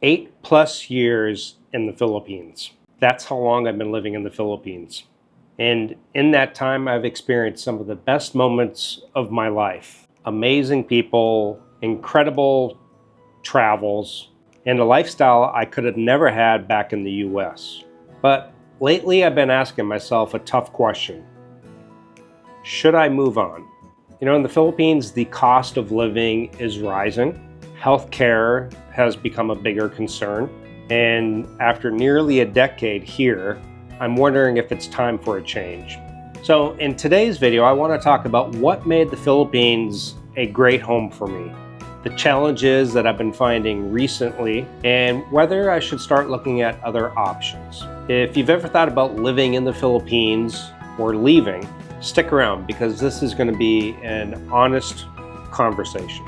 8+ years in the Philippines. That's how long I've been living in the Philippines. And in that time, I've experienced some of the best moments of my life. Amazing people, incredible travels, and a lifestyle I could have never had back in the US. But lately, I've been asking myself a tough question. Should I move on? In the Philippines, the cost of living is rising. Healthcare has become a bigger concern. And after nearly a decade here, I'm wondering if it's time for a change. So in today's video, I want to talk about what made the Philippines a great home for me, the challenges that I've been finding recently, and whether I should start looking at other options. If you've ever thought about living in the Philippines or leaving, stick around because this is going to be an honest conversation.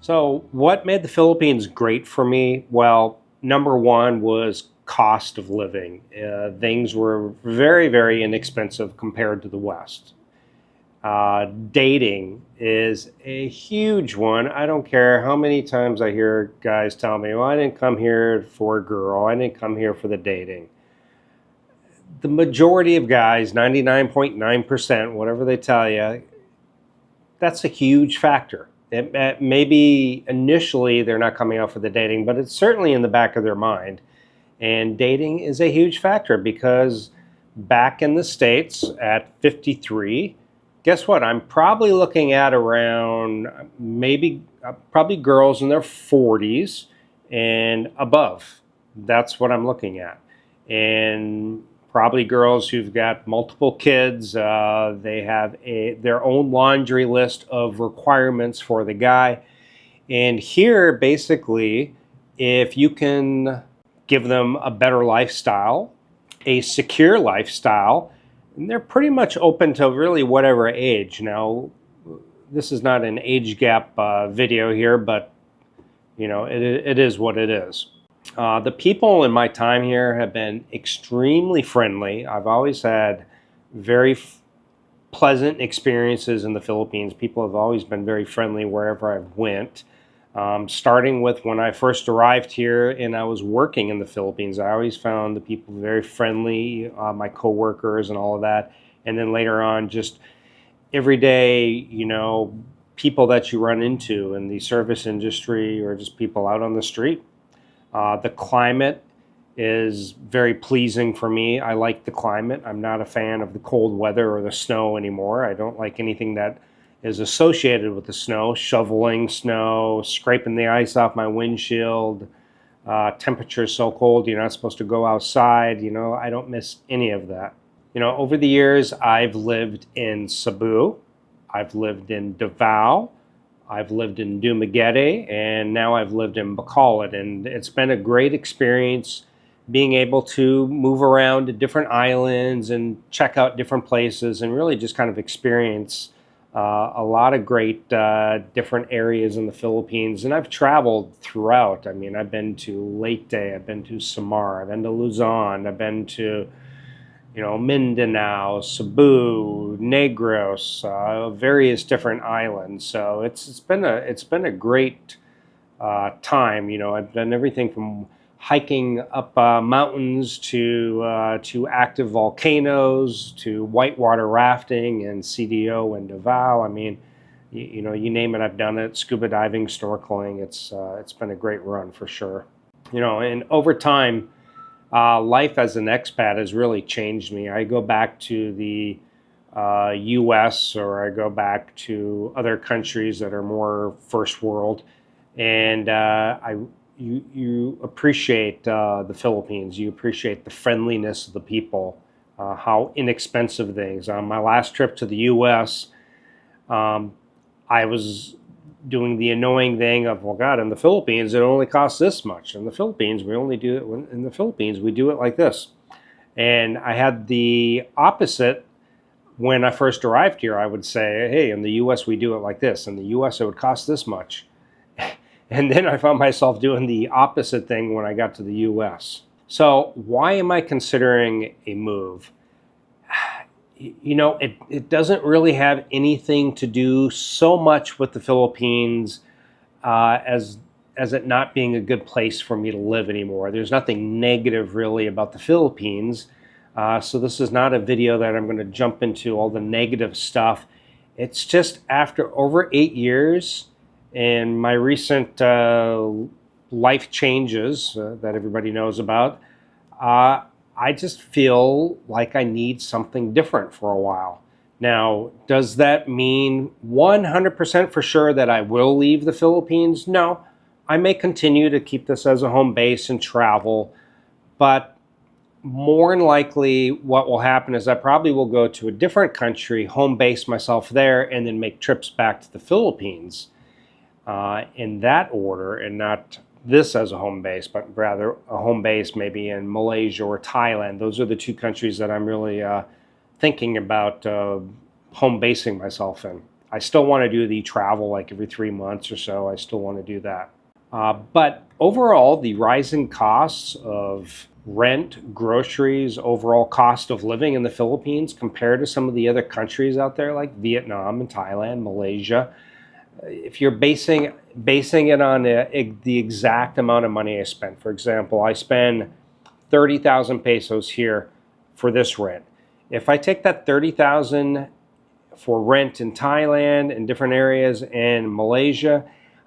So what made the Philippines great for me? Well, number one was cost of living. Things were very, very inexpensive compared to the West. Dating is a huge one. I don't care how many times I hear guys tell me, well, I didn't come here for a girl. I didn't come here for the dating. The majority of guys, 99.9%, whatever they tell you, that's a huge factor. Maybe initially they're not coming out for the dating, but it's certainly in the back of their mind. And dating is a huge factor because back in the States at 53, guess what? I'm probably looking at around probably girls in their 40s and above. That's what I'm looking at. And probably girls who've got multiple kids. They have their own laundry list of requirements for the guy. And here, basically, if you can give them a better lifestyle, a secure lifestyle, and they're pretty much open to really whatever age. Now, this is not an age gap video here, but it is what it is. The people in my time here have been extremely friendly. I've always had very pleasant experiences in the Philippines. People have always been very friendly wherever I've went. Starting with when I first arrived here and I was working in the Philippines, I always found the people very friendly, my coworkers and all of that. And then later on, just every day, people that you run into in the service industry or just people out on the street. The climate is very pleasing for me. I like the climate. I'm not a fan of the cold weather or the snow anymore. I don't like anything that is associated with the snow, shoveling snow, scraping the ice off my windshield. Temperature is so cold, you're not supposed to go outside. I don't miss any of that. Over the years, I've lived in Cebu. I've lived in Davao. I've lived in Dumaguete, and now I've lived in Bacolod, and it's been a great experience being able to move around to different islands and check out different places and really just kind of experience a lot of great different areas in the Philippines. And I've traveled throughout. I mean, I've been to Leyte, I've been to Samar, I've been to Luzon, I've been to Mindanao, Cebu, Negros, various different islands. So it's been a great time. I've done everything from hiking up mountains to active volcanoes to whitewater rafting and CDO and Davao. I mean, you name it, I've done it. Scuba diving, snorkeling. It's been a great run for sure. And over time, life as an expat has really changed me. I go back to the US or I go back to other countries that are more first world, and you appreciate the Philippines. You appreciate the friendliness of the people, how inexpensive things. On my last trip to the US, I was doing the annoying thing of, well, God, in the Philippines, it only costs this much. In the Philippines, we only do it, in the Philippines, we do it like this. And I had the opposite when I first arrived here. I would say, hey, in the US, we do it like this. In the US, it would cost this much. And then I found myself doing the opposite thing when I got to the US. So why am I considering a move? it doesn't really have anything to do so much with the Philippines as it not being a good place for me to live anymore. There's nothing negative really about the Philippines. So this is not a video that I'm going to jump into all the negative stuff. It's just after over 8 years and my recent life changes that everybody knows about, uh, I just feel like I need something different for a while. Now, does that mean 100% for sure that I will leave the Philippines? No. I may continue to keep this as a home base and travel, but more than likely what will happen is I probably will go to a different country, home base myself there, and then make trips back to the Philippines in that order, and not this as a home base, but rather a home base maybe in Malaysia or Thailand. Those are the two countries that I'm really thinking about home basing myself in. I still want to do the travel like every 3 months or so. I still want to do that. But overall, the rising costs of rent, groceries, overall cost of living in the Philippines compared to some of the other countries out there like Vietnam and Thailand, Malaysia, if you're basing it on the exact amount of money I spent. For example, I spend 30,000 pesos here for this rent. If I take that 30,000 for rent in Thailand and different areas and Malaysia,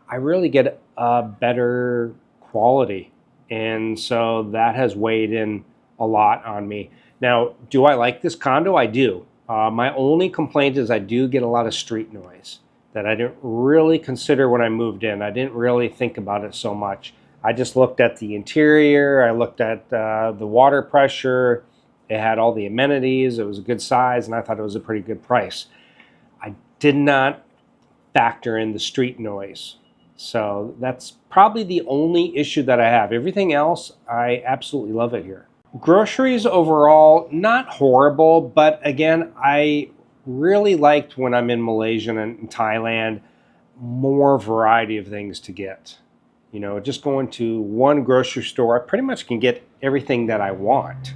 I really get a better quality. And so that has weighed in a lot on me. Now, do I like this condo? I do. My only complaint is I do get a lot of street noise that I didn't really consider when I moved in. I didn't really think about it so much. I just looked at the interior, I looked at the water pressure, it had all the amenities, it was a good size, and I thought it was a pretty good price. I did not factor in the street noise. So that's probably the only issue that I have. Everything else, I absolutely love it here. Groceries overall, not horrible, but again, I really liked when I'm in Malaysia and Thailand, more variety of things to get. Just going to one grocery store, I pretty much can get everything that I want.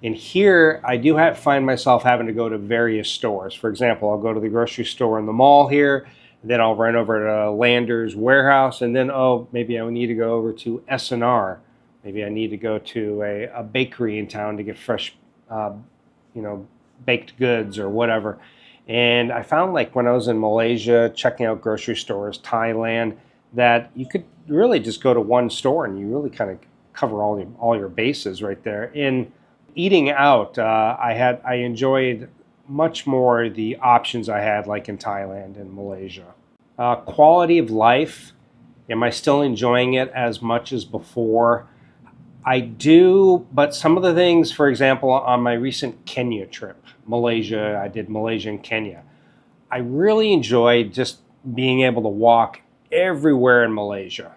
And here, I do find myself having to go to various stores. For example, I'll go to the grocery store in the mall here, then I'll run over to Lander's warehouse, and then, maybe I need to go over to S&R. Maybe I need to go to a bakery in town to get fresh, baked goods or whatever. And I found like when I was in Malaysia, checking out grocery stores, Thailand, that you could really just go to one store and you really kind of cover all your bases right there. In eating out, I enjoyed much more the options I had like in Thailand and Malaysia. Quality of life, am I still enjoying it as much as before? I do, but some of the things, for example, on my recent Kenya trip, Malaysia, I did Malaysia and Kenya. I really enjoyed just being able to walk everywhere in Malaysia.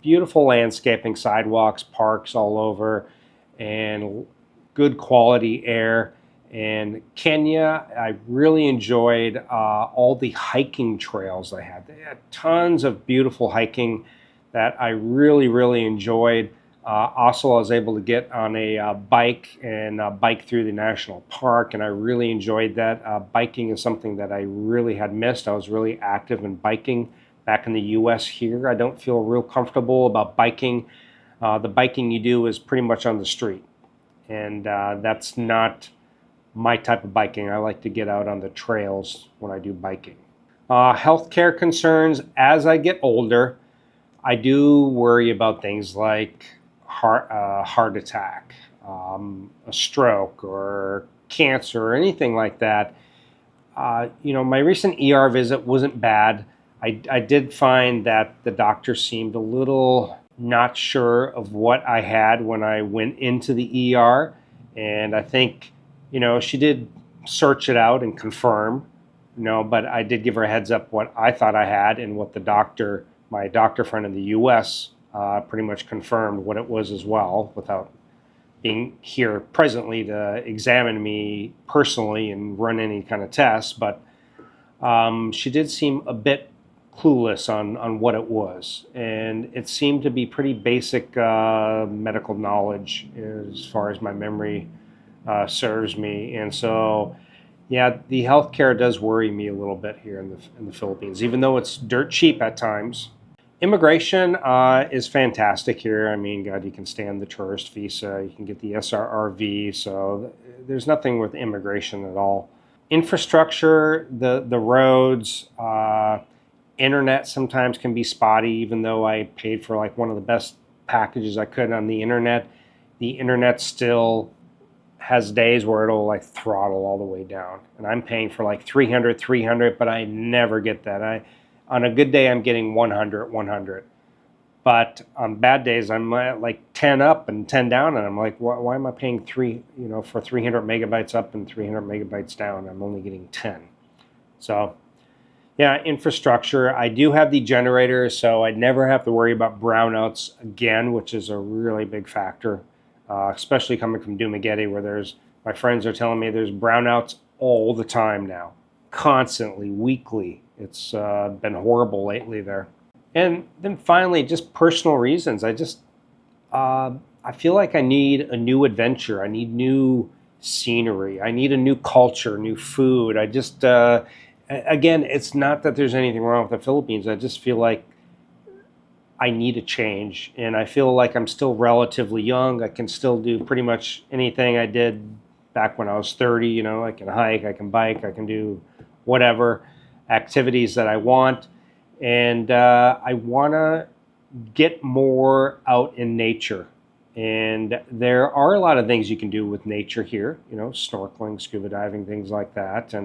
Beautiful landscaping, sidewalks, parks all over, and good quality air. And Kenya, I really enjoyed all the hiking trails they had. They had tons of beautiful hiking that I really, really enjoyed. Also, I was able to get on a bike and bike through the national park, and I really enjoyed that. Biking is something that I really had missed. I was really active in biking back in the U.S. Here. I don't feel real comfortable about biking. The biking you do is pretty much on the street, and that's not my type of biking. I like to get out on the trails when I do biking. Healthcare concerns, as I get older, I do worry about things like heart attack, a stroke, or cancer, or anything like that. My recent ER visit wasn't bad. I did find that the doctor seemed a little not sure of what I had when I went into the ER. And I think, she did search it out and confirm, but I did give her a heads up what I thought I had and what my doctor friend in the U.S. Pretty much confirmed what it was as well, without being here presently to examine me personally and run any kind of tests. But she did seem a bit clueless on what it was, and it seemed to be pretty basic medical knowledge as far as my memory serves me. And so Yeah, the healthcare does worry me a little bit here in the Philippines, even though it's dirt cheap at times. Immigration is fantastic here. I mean, God, you can stand the tourist visa, you can get the SRRV, so there's nothing with immigration at all. Infrastructure, the roads, internet sometimes can be spotty, even though I paid for like one of the best packages I could on the internet. The internet still has days where it'll like throttle all the way down, and I'm paying for like 300, but I never get that. On a good day, I'm getting 100. But on bad days, I'm at like 10 up and 10 down, and I'm like, why am I paying for 300 megabytes up and 300 megabytes down? I'm only getting 10. So yeah, infrastructure. I do have the generator, so I never have to worry about brownouts again, which is a really big factor, especially coming from Dumaguete, where my friends are telling me there's brownouts all the time now, constantly, weekly. It's been horrible lately there. And then finally, just personal reasons. I feel like I need a new adventure. I need new scenery. I need a new culture, new food. Again, it's not that there's anything wrong with the Philippines. I just feel like I need a change. And I feel like I'm still relatively young. I can still do pretty much anything I did back when I was 30. I can hike, I can bike, I can do whatever activities that I want. And I want to get more out in nature. And there are a lot of things you can do with nature here, snorkeling, scuba diving, things like that.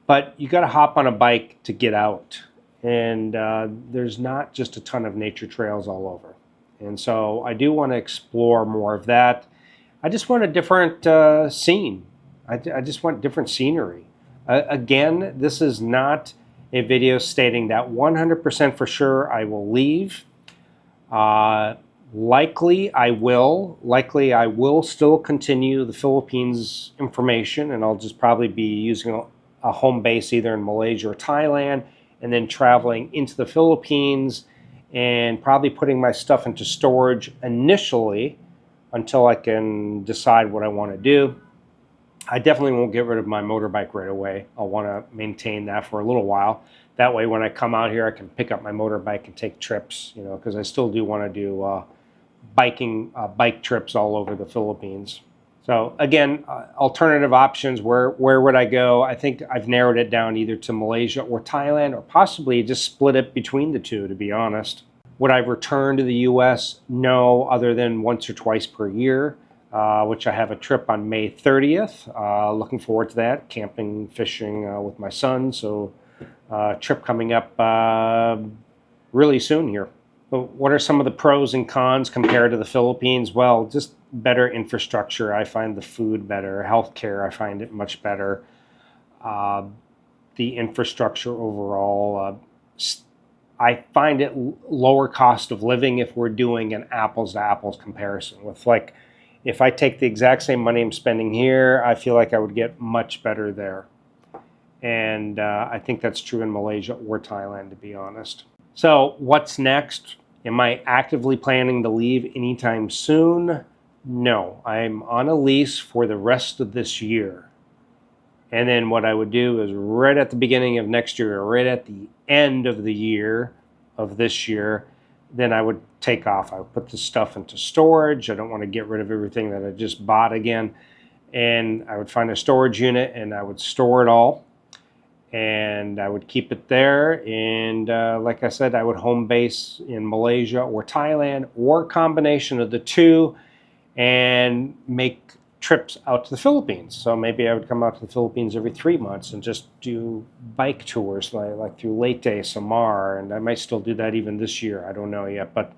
But you got to hop on a bike to get out. And there's not just a ton of nature trails all over. And so I do want to explore more of that. I just want a different scene. I just want different scenery. Again, this is not a video stating that 100% for sure I will leave. Likely I will still continue the Philippines information, and I'll just probably be using a home base either in Malaysia or Thailand, and then traveling into the Philippines and probably putting my stuff into storage initially until I can decide what I want to do. I definitely won't get rid of my motorbike right away. I'll want to maintain that for a little while. That way, when I come out here, I can pick up my motorbike and take trips, because I still do want to do bike trips all over the Philippines. So again, alternative options, where would I go? I think I've narrowed it down either to Malaysia or Thailand, or possibly just split it between the two, to be honest. Would I return to the US? No, other than once or twice per year. Which I have a trip on May 30th. Looking forward to that. Camping, fishing with my son. So trip coming up really soon here. But what are some of the pros and cons compared to the Philippines? Well, just better infrastructure. I find the food better. Healthcare, I find it much better. The infrastructure overall, I find it lower cost of living if we're doing an apples to apples comparison with if I take the exact same money I'm spending here, I feel like I would get much better there. And I think that's true in Malaysia or Thailand, to be honest. So what's next? Am I actively planning to leave anytime soon? No, I'm on a lease for the rest of this year. And then what I would do is right at the beginning of next year, or right at the end of the year of this year, then I would take off. I would put the stuff into storage. I don't want to get rid of everything that I just bought again. And I would find a storage unit and I would store it all. And I would keep it there. And like I said, I would home base in Malaysia or Thailand, or a combination of the two, and make trips out to the Philippines. So maybe I would come out to the Philippines every 3 months and just do bike tours like through Leyte, Samar, and I might still do that even this year. I don't know yet, but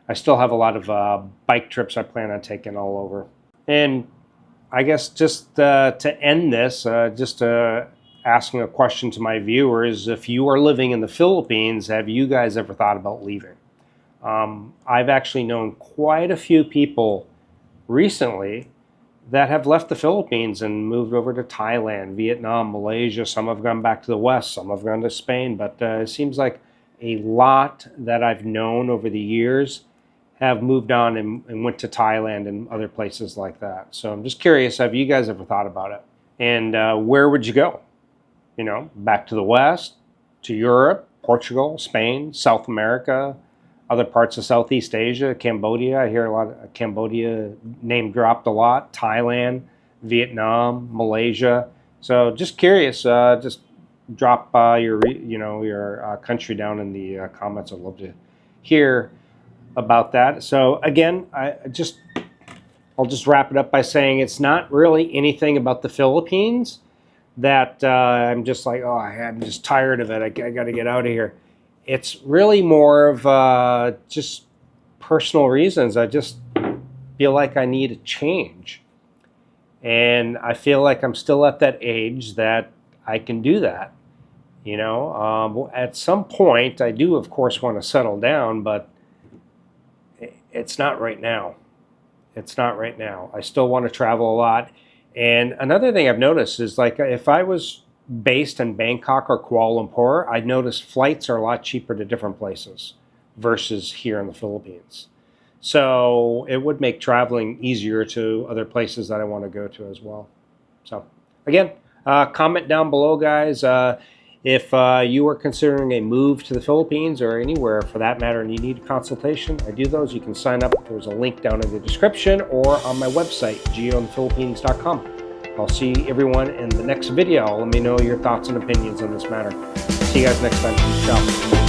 I still have a lot of bike trips I plan on taking all over. And I guess just to end this, asking a question to my viewers: if you are living in the Philippines, have you guys ever thought about leaving? I've actually known quite a few people recently that have left the Philippines and moved over to Thailand, Vietnam, Malaysia. Some have gone back to the West, some have gone to Spain, but it seems like a lot that I've known over the years have moved on and went to Thailand and other places like that. So I'm just curious, have you guys ever thought about it? And where would you go? Back to the West, to Europe, Portugal, Spain, South America, other parts of Southeast Asia, Cambodia. I hear a lot of Cambodia name dropped a lot. Thailand, Vietnam, Malaysia. So just curious. Just drop your country down in the comments. I'd love to hear about that. So again, I'll just wrap it up by saying it's not really anything about the Philippines that I'm just like, oh, I'm just tired of it. I got to get out of here. It's really more of just personal reasons. I just feel like I need a change. And I feel like I'm still at that age that I can do that. At some point, I do, of course, want to settle down, but it's not right now. It's not right now. I still want to travel a lot. And another thing I've noticed is, like, if I was based in Bangkok or Kuala Lumpur, I'd notice flights are a lot cheaper to different places versus here in the Philippines. So it would make traveling easier to other places that I want to go to as well. So again, comment down below, guys. If you are considering a move to the Philippines or anywhere for that matter and you need a consultation, I do those. You can sign up. There's a link down in the description or on my website, geointhephilippines.com. I'll see everyone in the next video. Let me know your thoughts and opinions on this matter. See you guys next time. Ciao.